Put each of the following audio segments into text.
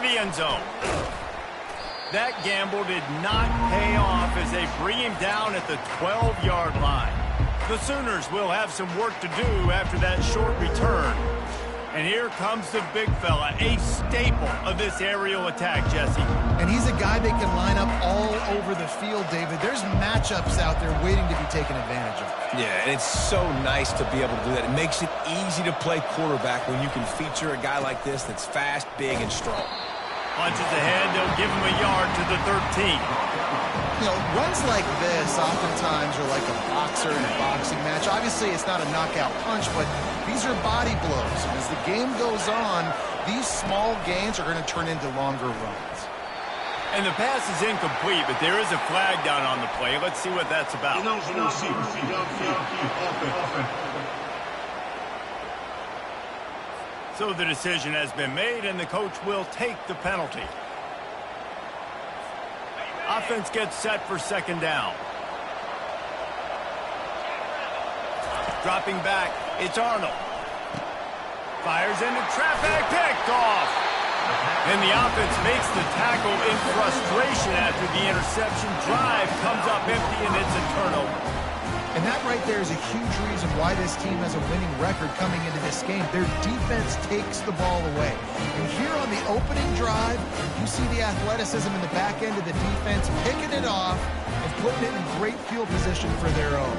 the end zone. That gamble did not pay off as they bring him down at the 12-yard line. The Sooners will have some work to do after that short return. And here comes the big fella, a staple of this aerial attack, Jesse. And he's a guy that can line up all over the field, David. There's matchups out there waiting to be taken advantage of. Yeah, and it's so nice to be able to do that. It makes it easy to play quarterback when you can feature a guy like this that's fast, big, and strong. Punches ahead, they'll give him a yard to the 13. You know, runs like this oftentimes are like a boxer in a boxing match. Obviously, it's not a knockout punch, but these are body blows. And as the game goes on, these small gains are going to turn into longer runs. And the pass is incomplete, but there is a flag down on the play. Let's see what that's about. So the decision has been made, and the coach will take the penalty. Offense gets set for second down. Dropping back, it's Arnold. Fires into traffic, picked off. And the offense makes the tackle in frustration after the interception. Drive comes up empty, and it's a turnover. And that right there is a huge reason why this team has a winning record coming into this game. Their defense takes the ball away. And here on the opening drive, you see the athleticism in the back end of the defense picking it off and putting it in great field position for their own.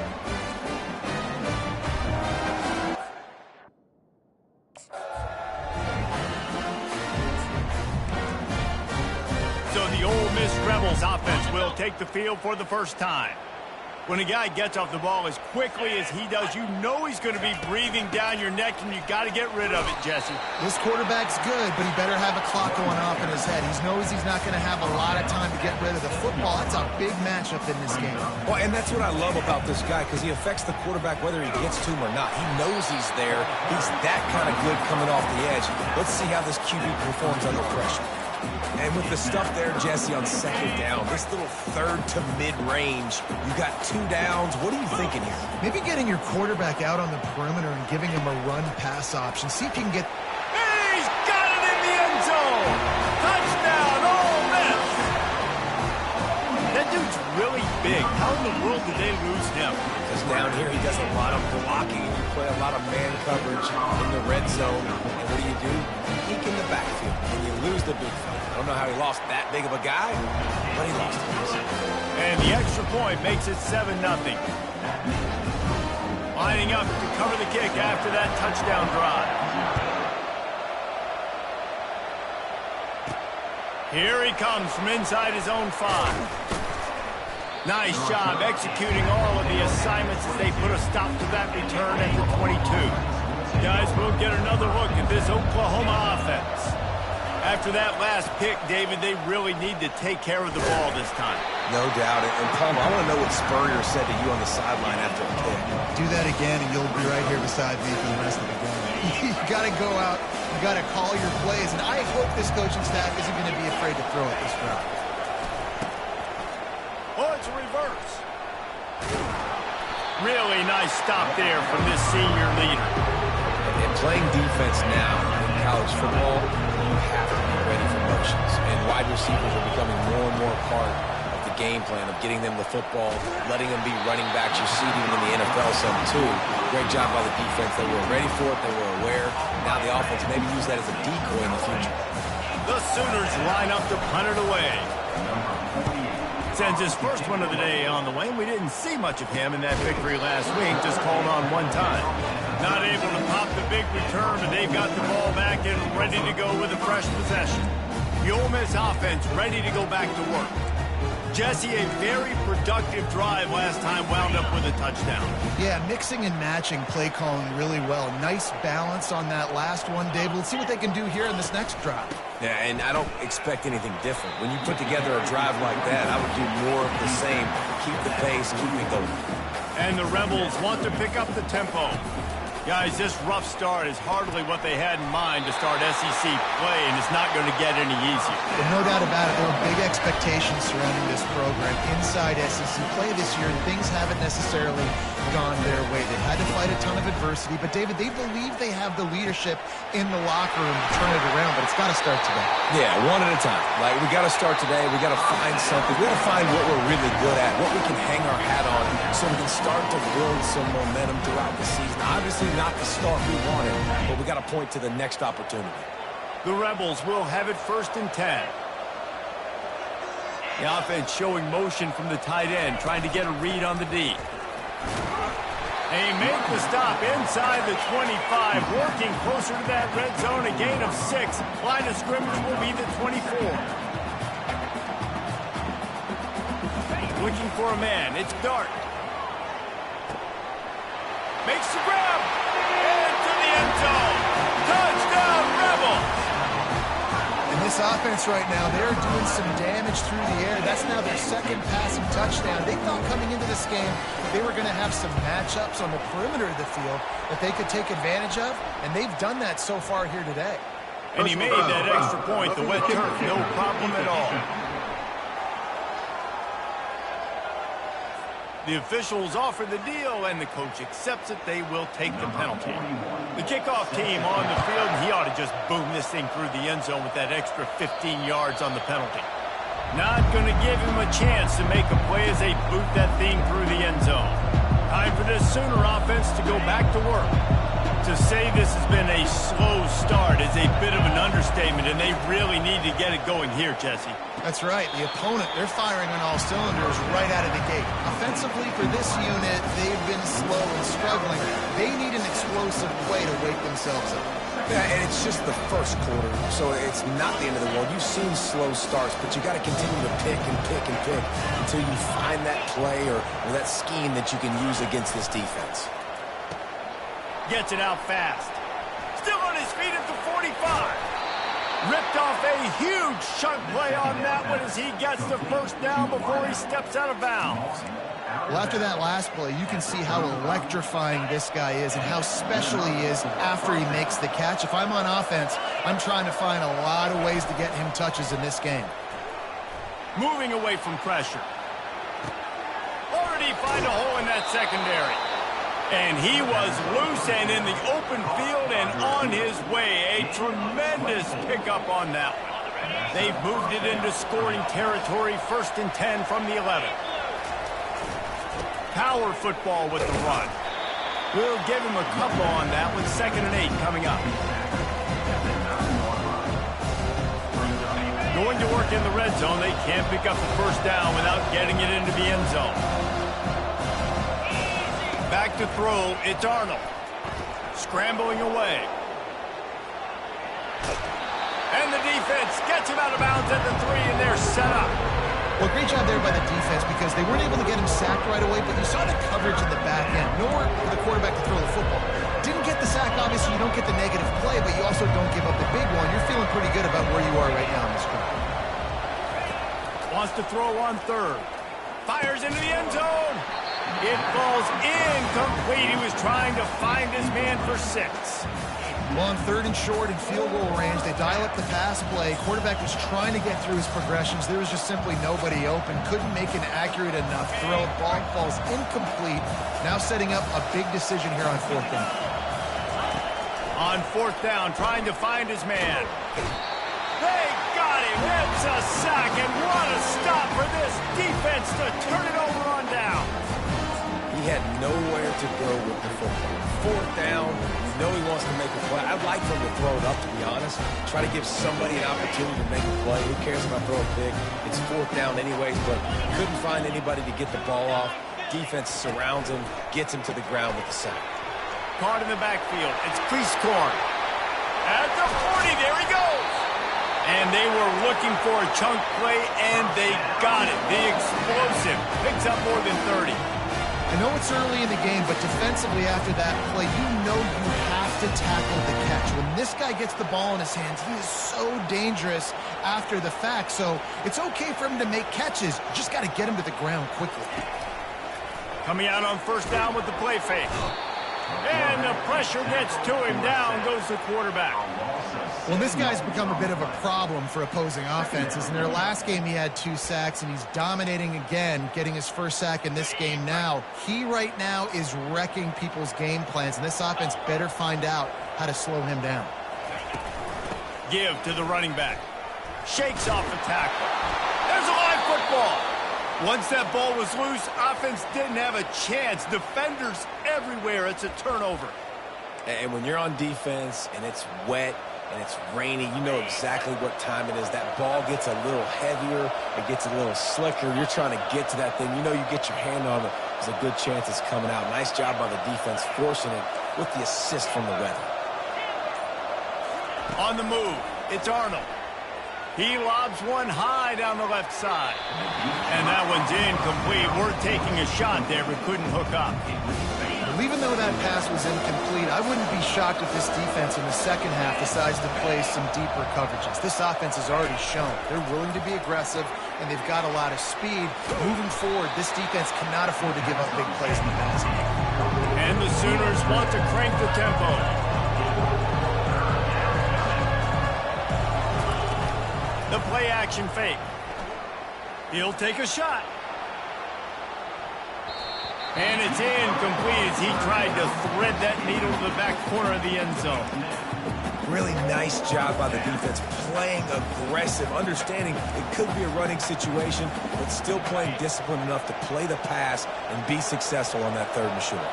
So the Ole Miss Rebels offense will take the field for the first time. When a guy gets off the ball as quickly as he does, you know he's going to be breathing down your neck, and you got to get rid of it, Jesse. This quarterback's good, but he better have a clock going off in his head. He knows he's not going to have a lot of time to get rid of the football. That's a big matchup in this game. Well, and that's what I love about this guy, because he affects the quarterback whether he gets to him or not. He knows he's there. He's that kind of good coming off the edge. Let's see how this QB performs under pressure. And with the stuff there, Jesse, on second down, this little third to mid-range, you got 2 downs. What are you thinking here? Maybe getting your quarterback out on the perimeter and giving him a run-pass option. See if you can get... He's got it in the end zone! Touchdown, Ole Miss! That dude's really big. How in the world did they lose him? Because down here he does a lot of blocking. You play a lot of man coverage in the red zone. And what do? Peek in the backfield, and you lose the big fella. I don't know how he lost that big of a guy, but he lost it. And the extra point makes it 7-0. Lining up to cover the kick after that touchdown drive. Here he comes from inside his own 5. Nice job executing all of the assignments as they put a stop to that return at the 22. Guys, we'll get another look at this Oklahoma offense. After that last pick, David, they really need to take care of the ball this time. No doubt. And Palmer, I want to know what Spurrier said to you on the sideline after the kick. Do that again, and you'll be right here beside me for the rest of the game. You got to go out. You got to call your plays. And I hope this coaching staff isn't going to be afraid to throw it this drive. Oh, it's a reverse. Really nice stop there from this senior leader. And playing defense now in college football, you have to be ready for motions. And wide receivers are becoming more and more part of the game plan of getting them the football, letting them be running backs. You see it even in the NFL some too. Great job by the defense. They were ready for it. They were aware. Now the offense maybe use that as a decoy in the future. The Sooners line up to punt it away. Sends his first one of the day on the way. We didn't see much of him in that victory last week, just called on one time. Not able to pop the big return, but they've got the ball back and ready to go with a fresh possession. The Ole Miss offense ready to go back to work. Jesse, a very productive drive last time, wound up with a touchdown. Yeah, mixing and matching play calling really well. Nice balance on that last one, David. Let's see what they can do here in this next drive. Yeah, and I don't expect anything different. When you put together a drive like that, I would do more of the same. Keep the pace, keep it going. And the Rebels want to pick up the tempo. Guys, this rough start is hardly what they had in mind to start SEC play, and it's not going to get any easier. Well, no doubt about it. There were big expectations surrounding this program inside SEC play this year, and things haven't necessarily gone their way. They've had to fight a ton of adversity, but, David, they believe they have the leadership in the locker room to turn it around, but it's got to start today. Yeah, one at a time. Like, we got to start today. We got to find something. We got to find what we're really good at, what we can hang our hat on, so we can start to build some momentum throughout the season. Obviously, not the start we wanted, but we got to point to the next opportunity. The Rebels will have it 1st and 10. The offense showing motion from the tight end, trying to get a read on the D. They make the stop inside the 25, working closer to that red zone, a gain of 6. Line of scrimmage will be the 24. Looking for a man, it's Dart. Makes the grab, into the end zone. Touchdown, Rebels! And this offense right now, they're doing some damage through the air. That's now their 2nd passing touchdown. They thought coming into this game they were going to have some matchups on the perimeter of the field that they could take advantage of, and they've done that so far here today. And he made that extra point, the wet turf, no problem at all. The officials offer the deal, and the coach accepts it. They will take the penalty. The kickoff team on the field, he ought to just boom this thing through the end zone with that extra 15 yards on the penalty. Not going to give him a chance to make a play as they boot that thing through the end zone. Time for this Sooner offense to go back to work. To say this has been a slow start is a bit of an understatement, and they really need to get it going here, Jesse. That's right. The opponent, they're firing on all cylinders right out of the gate. Offensively, for this unit, they've been slow and struggling. They need an explosive play to wake themselves up. Yeah, and it's just the first quarter, so it's not the end of the world. You've seen slow starts, but you got to continue to pick and pick and pick until you find that play or that scheme that you can use against this defense. Gets it out fast. Still on his feet at the 45. Ripped off a huge chunk play on that one as he gets the 1st down before he steps out of bounds. Well, after that last play, you can see how electrifying this guy is and how special he is after he makes the catch. If I'm on offense, I'm trying to find a lot of ways to get him touches in this game. Moving away from pressure. Already find a hole in that secondary. And he was loose and in the open field and on his way. A tremendous pickup on that one. They've moved it into scoring territory, 1st and 10 from the 11. Power football with the run. We'll give him a couple on that one. 2nd and 8 coming up. Going to work in the red zone. They can't pick up the 1st down without getting it into the end zone. Back to throw, it's Arnold. Scrambling away. And the defense gets him out of bounds at the 3, and they're set up. Well, great job there by the defense because they weren't able to get him sacked right away, but you saw the coverage in the back end. Nowhere for the quarterback to throw the football. Didn't get the sack, obviously you don't get the negative play, but you also don't give up the big one. You're feeling pretty good about where you are right now in this drive. Wants to throw on 3rd. Fires into the end zone. It falls incomplete. He was trying to find his man for 6. Well, on 3rd and short and field goal range, they dial up the pass play. Quarterback was trying to get through his progressions. There was just simply nobody open. Couldn't make an accurate enough throw. Ball falls incomplete. Now setting up a big decision here on 4th down. On 4th down, trying to find his man. They got him. It's a sack, and what a stop for this defense to turn it over on down. He had nowhere to go with the football. 4th down, you know he wants to make a play. I'd like for him to throw it up, to be honest. Try to give somebody an opportunity to make a play. Who cares if I throw a pick? It's 4th down anyways, but couldn't find anybody to get the ball off. Defense surrounds him, gets him to the ground with the sack. Caught in the backfield. It's Prieskorn. At the 40, there he goes. And they were looking for a chunk play, and they got it. The explosive picks up more than 30. I know it's early in the game, but defensively after that play, you know you have to tackle the catch. When this guy gets the ball in his hands, he is so dangerous after the fact. So it's okay for him to make catches. You just got to get him to the ground quickly. Coming out on 1st down with the play fake. And the pressure gets to him. Down goes the quarterback. Well, this guy's become a bit of a problem for opposing offenses. In their last game, he had 2 sacks, and he's dominating again, getting his first sack in this game now. He right now is wrecking people's game plans, and this offense better find out how to slow him down. Give to the running back. Shakes off the tackle. There's a live football. Once that ball was loose, offense didn't have a chance. Defenders everywhere. It's a turnover. And when you're on defense and it's wet and it's rainy, you know exactly what time it is. That ball gets a little heavier. It gets a little slicker. You're trying to get to that thing. You know you get your hand on it. There's a good chance it's coming out. Nice job by the defense forcing it with the assist from the weather. On the move, it's Arnold. He lobs one high down the left side. And that one's incomplete. We're taking a shot there, but couldn't hook up. Well, even though that pass was incomplete, I wouldn't be shocked if this defense in the second half decides to play some deeper coverages. This offense has already shown they're willing to be aggressive, and they've got a lot of speed. Moving forward, this defense cannot afford to give up big plays in the passing game. And the Sooners want to crank the tempo. The play action fake. He'll take a shot. And it's incomplete as he tried to thread that needle to the back corner of the end zone. Really nice job by the defense, playing aggressive, understanding it could be a running situation, but still playing disciplined enough to play the pass and be successful on that third and short.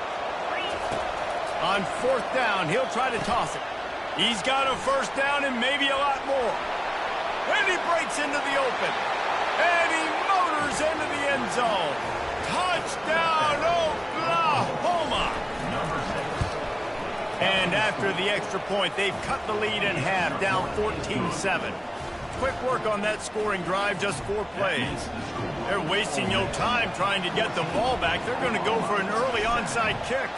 On 4th down, he'll try to toss it. He's got a first down and maybe a lot more. And he breaks into the open. And he motors into the end zone. Touchdown, Oklahoma! And after the extra point, they've cut the lead in half, down 14-7. Quick work on that scoring drive, just 4 plays. They're wasting no time trying to get the ball back. They're going to go for an early onside kick.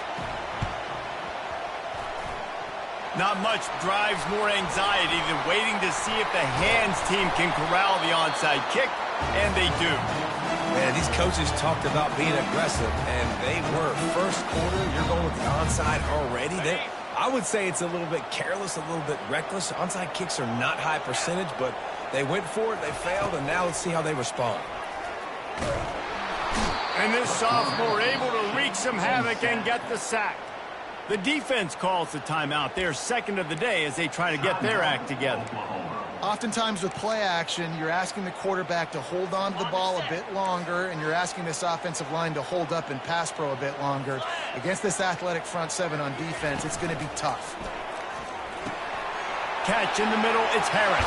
Not much drives more anxiety than waiting to see if the hands team can corral the onside kick, and they do. Man, these coaches talked about being aggressive, and they were. First quarter, you're going with the onside already. I would say it's a little bit careless, a little bit reckless. Onside kicks are not high percentage, but they went for it, they failed, and now let's see how they respond. And this sophomore able to wreak some havoc and get the sack. The defense calls the timeout. They're second of the day as they try to get their act together. Oftentimes with play action, you're asking the quarterback to hold on to the ball a bit longer, and you're asking this offensive line to hold up and pass pro a bit longer. Against this athletic front seven on defense, it's going to be tough. Catch in the middle, it's Harris.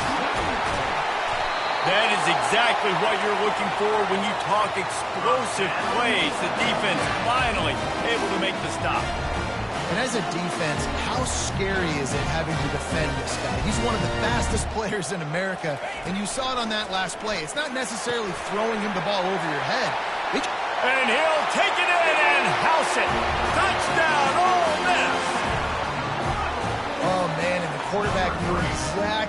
That is exactly what you're looking for when you talk explosive plays. The defense finally able to make the stop. And as a defense, how scary is it having to defend this guy? He's one of the fastest players in America, and you saw it on that last play. It's not necessarily throwing him the ball over your head. And he'll take it in and house it. Touchdown, Ole Miss. Oh, man, and the quarterback knew exactly